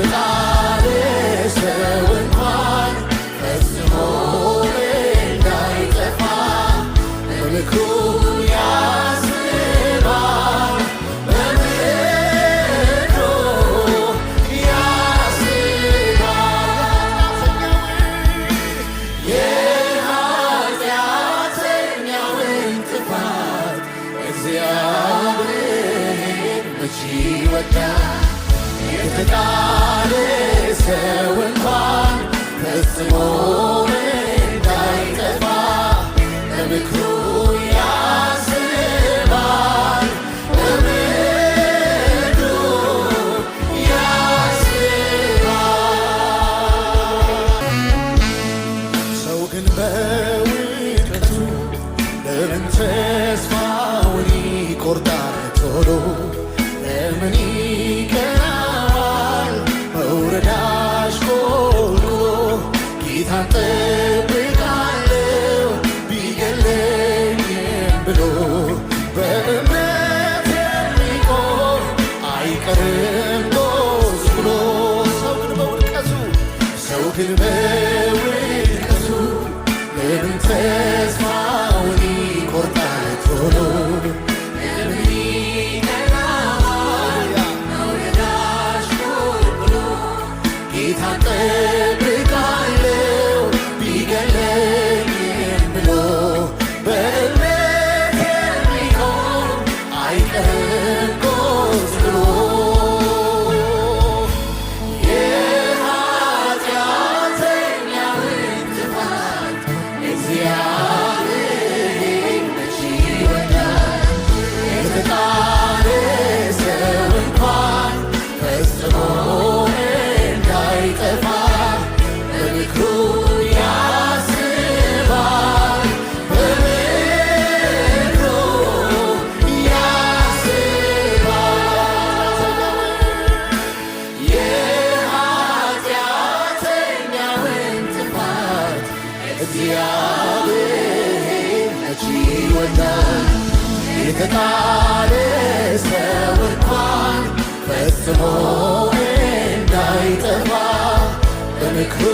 የተጣለ ሰው እንኳን ፈጽሞ እንዳይጠፋ በምክሩ ያስባል፣ በምክሩ ያስባል። የኃጢአተኛውን ጥፋት እግዚአብሔር መቼ ይወዳል? የተጣለ ሰው እንኳን ፈጽሞ እንዳይጠፋ በምክሩ ያስባል፣ በምክሩ ያስባል። ሰው ግን በውድቀቱ ለምን ተስፋውን ይቆርጣል? ቶሎ ለምን ይቀናል? መውረድ አሽቆልቁሎ ጌታን ጠብቃለሁ ቢገለኝም ብሎ በእምነት የሚቆም አይቀርም ጎስቁሎ። ሰው ግን በውድቀቱ ለምን ተስፋውን ይቆርጣል? ቶሎ ጌታን ጠብቃለሁ ቢገለኝም ብሎ በእምነት የሚቆም አይቀርም ጎስቁሎ። የኃጢአተኛውን ጥፋት እግዚአብሔር መቼ ይወዳል? የተጣለ ሰው እንኳን ፈጽሞ እንዳይጠፋ በምክሩ ያስባል፣ በምክሩ ያስባል። የኃጢአተኛውን ጥፋት እግዚአብሔር መቼ ይወዳል? የተጣለ ሰው እንኳን ፈጽሞ እንዳይጠፋ በምክሩ